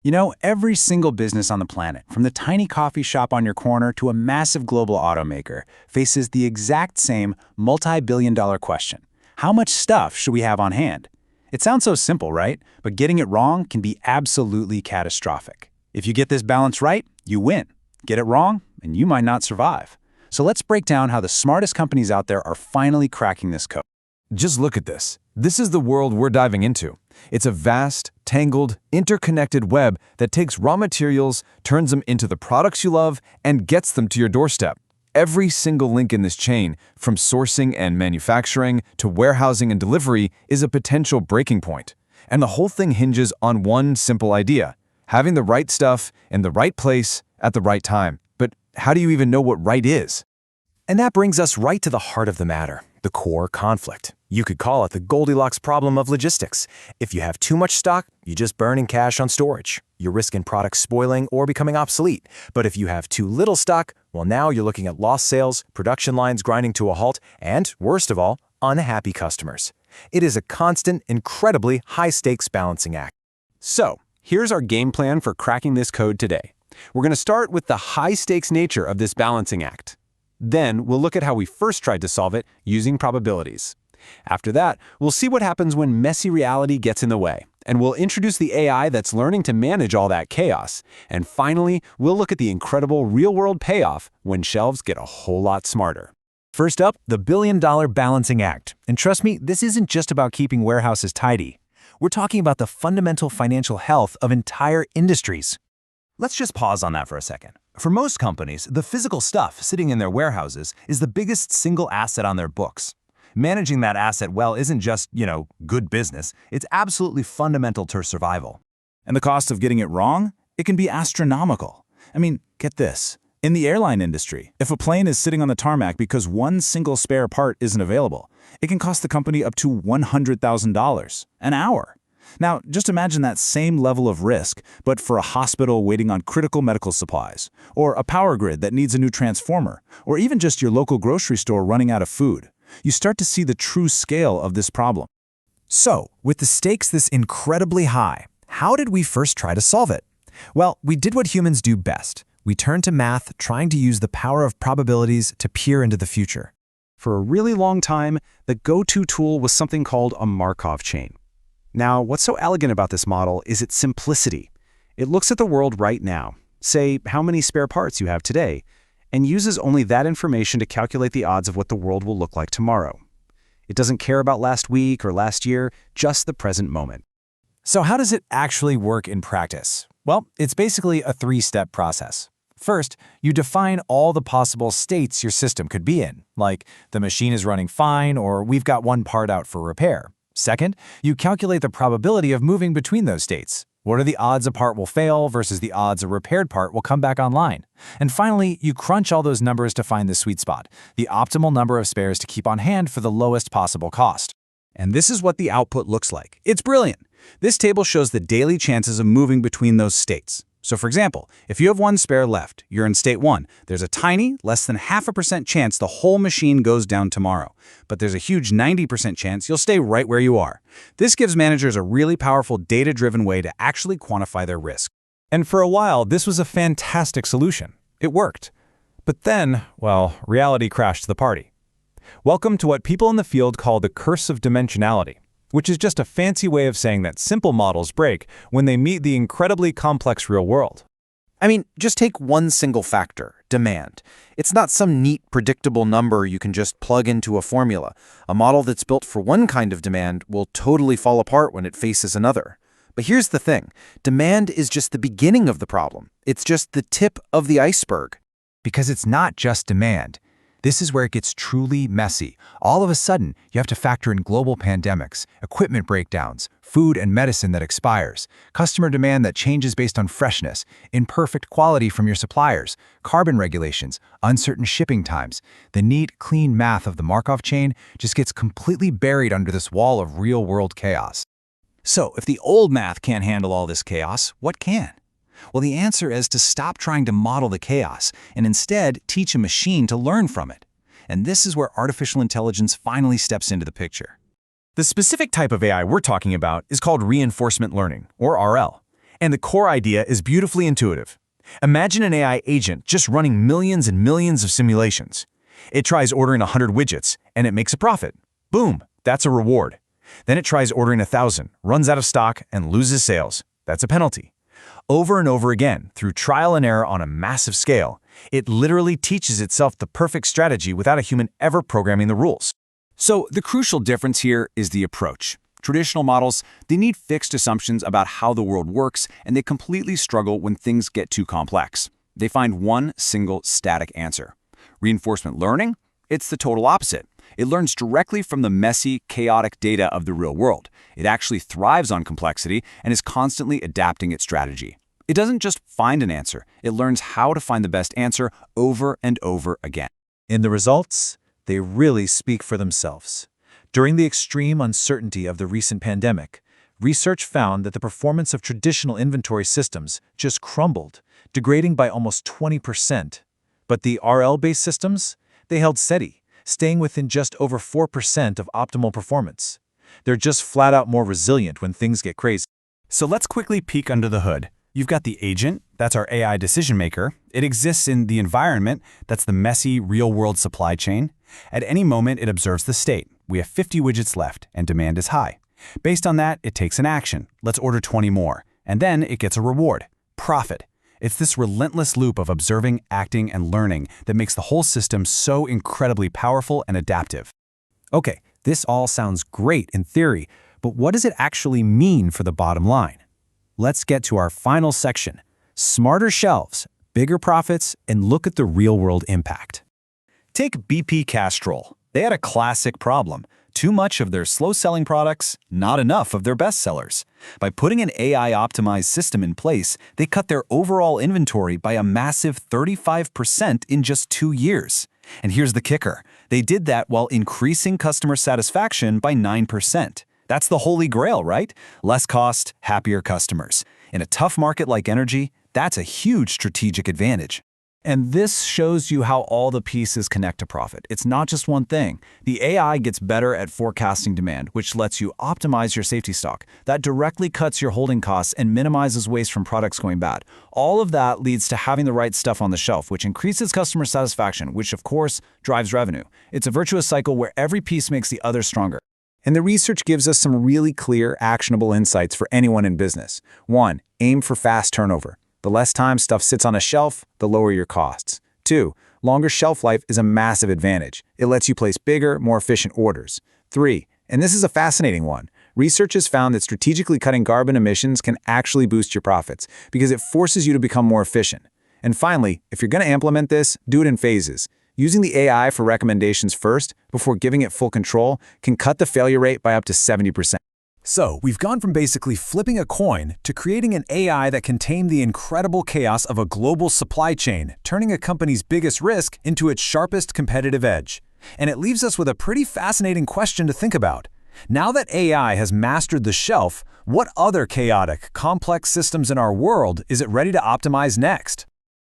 You know, every single business on the planet, from the tiny coffee shop on your corner to a massive global automaker, faces the exact same multi-billion-dollar question. How much stuff should we have on hand? It sounds so simple, right? But getting it wrong can be absolutely catastrophic. If you get this balance right, you win. Get it wrong, and you might not survive. So let's break down how the smartest companies out there are finally cracking this code. Just look at this. This is the world we're diving into. It's a vast, tangled, interconnected web that takes raw materials, turns them into the products you love, and gets them to your doorstep. Every single link in this chain, from sourcing and manufacturing to warehousing and delivery, is a potential breaking point. And the whole thing hinges on one simple idea: having the right stuff in the right place at the right time. But how do you even know what right is? And that brings us right to the heart of the matter, the core conflict. You could call it the Goldilocks problem of logistics. If you have too much stock, you just burn in cash on storage. You're risking products spoiling or becoming obsolete. But if you have too little stock, well, now you're looking at lost sales, production lines grinding to a halt, and, worst of all, unhappy customers. It is a constant, incredibly high-stakes balancing act. So, here's our game plan for cracking this code today. We're going to start with the high-stakes nature of this balancing act. Then, we'll look at how we first tried to solve it using probabilities. After that, we'll see what happens when messy reality gets in the way, and we'll introduce the AI that's learning to manage all that chaos. And finally, we'll look at the incredible real-world payoff when shelves get a whole lot smarter. First up, the billion-dollar balancing act. And trust me, this isn't just about keeping warehouses tidy. We're talking about the fundamental financial health of entire industries. Let's just pause on that for a second. For most companies, the physical stuff sitting in their warehouses is the biggest single asset on their books. Managing that asset well isn't just, good business. It's absolutely fundamental to survival. And the cost of getting it wrong? It can be astronomical. I mean, get this. In the airline industry, if a plane is sitting on the tarmac because one single spare part isn't available, it can cost the company up to $100,000 an hour. Now, just imagine that same level of risk, but for a hospital waiting on critical medical supplies, or a power grid that needs a new transformer, or even just your local grocery store running out of food. You start to see the true scale of this problem. So, with the stakes this incredibly high, how did we first try to solve it? Well, we did what humans do best. We turned to math, trying to use the power of probabilities to peer into the future. For a really long time, the go-to tool was something called a Markov chain. Now, what's so elegant about this model is its simplicity. It looks at the world right now, say how many spare parts you have today, and uses only that information to calculate the odds of what the world will look like tomorrow. It doesn't care about last week or last year, just the present moment. So how does it actually work in practice? Well, it's basically a three-step process. First, you define all the possible states your system could be in, like the machine is running fine or we've got one part out for repair. Second, you calculate the probability of moving between those states. What are the odds a part will fail versus the odds a repaired part will come back online? And finally, you crunch all those numbers to find the sweet spot, the optimal number of spares to keep on hand for the lowest possible cost. And this is what the output looks like. It's brilliant. This table shows the daily chances of moving between those states. So for example, if you have one spare left, you're in state 1, there's a tiny, less than 0.5% chance the whole machine goes down tomorrow. But there's a huge 90% chance you'll stay right where you are. This gives managers a really powerful data-driven way to actually quantify their risk. And for a while, this was a fantastic solution. It worked. But then, well, reality crashed the party. Welcome to what people in the field call the curse of dimensionality, which is just a fancy way of saying that simple models break when they meet the incredibly complex real world. I mean, just take one single factor, demand. It's not some neat, predictable number you can just plug into a formula. A model that's built for one kind of demand will totally fall apart when it faces another. But here's the thing. Demand is just the beginning of the problem. It's just the tip of the iceberg. Because it's not just demand. This is where it gets truly messy. All of a sudden, you have to factor in global pandemics, equipment breakdowns, food and medicine that expires, customer demand that changes based on freshness, imperfect quality from your suppliers, carbon regulations, uncertain shipping times. The neat, clean math of the Markov chain just gets completely buried under this wall of real-world chaos. So, if the old math can't handle all this chaos, what can? Well, the answer is to stop trying to model the chaos and instead teach a machine to learn from it. And this is where artificial intelligence finally steps into the picture. The specific type of AI we're talking about is called reinforcement learning, or RL. And the core idea is beautifully intuitive. Imagine an AI agent just running millions and millions of simulations. It tries ordering 100 widgets, and it makes a profit. Boom, that's a reward. Then it tries ordering 1,000, runs out of stock, and loses sales. That's a penalty. Over and over again, through trial and error on a massive scale, it literally teaches itself the perfect strategy without a human ever programming the rules. So the crucial difference here is the approach. Traditional models, they need fixed assumptions about how the world works, and they completely struggle when things get too complex. They find one single static answer. Reinforcement learning? It's the total opposite. It learns directly from the messy, chaotic data of the real world. It actually thrives on complexity and is constantly adapting its strategy. It doesn't just find an answer. It learns how to find the best answer over and over again. And the results? They really speak for themselves. During the extreme uncertainty of the recent pandemic, research found that the performance of traditional inventory systems just crumbled, degrading by almost 20%. But the RL-based systems? They held steady, staying within just over 4% of optimal performance. They're just flat out more resilient when things get crazy. So let's quickly peek under the hood. You've got the agent, that's our AI decision maker. It exists in the environment, that's the messy, real-world supply chain. At any moment, it observes the state. We have 50 widgets left, and demand is high. Based on that, it takes an action. Let's order 20 more. And then it gets a reward. Profit. It's this relentless loop of observing, acting, and learning that makes the whole system so incredibly powerful and adaptive. Okay, this all sounds great in theory, but what does it actually mean for the bottom line? Let's get to our final section. Smarter shelves, bigger profits, and look at the real-world impact. Take BP Castrol. They had a classic problem. Too much of their slow-selling products, not enough of their best sellers. By putting an AI-optimized system in place, they cut their overall inventory by a massive 35% in just 2 years. And here's the kicker. They did that while increasing customer satisfaction by 9%. That's the holy grail, right? Less cost, happier customers. In a tough market like energy, that's a huge strategic advantage. And this shows you how all the pieces connect to profit. It's not just one thing. The AI gets better at forecasting demand, which lets you optimize your safety stock. That directly cuts your holding costs and minimizes waste from products going bad. All of that leads to having the right stuff on the shelf, which increases customer satisfaction, which of course drives revenue. It's a virtuous cycle where every piece makes the other stronger. And the research gives us some really clear, actionable insights for anyone in business. 1. Aim for fast turnover. The less time stuff sits on a shelf, the lower your costs. 2. Longer shelf life is a massive advantage. It lets you place bigger, more efficient orders. 3. And this is a fascinating one. Research has found that strategically cutting carbon emissions can actually boost your profits because it forces you to become more efficient. And finally, if you're going to implement this, do it in phases. Using the AI for recommendations first, before giving it full control, can cut the failure rate by up to 70%. So, we've gone from basically flipping a coin to creating an AI that can tame the incredible chaos of a global supply chain, turning a company's biggest risk into its sharpest competitive edge. And it leaves us with a pretty fascinating question to think about. Now that AI has mastered the shelf, what other chaotic, complex systems in our world is it ready to optimize next?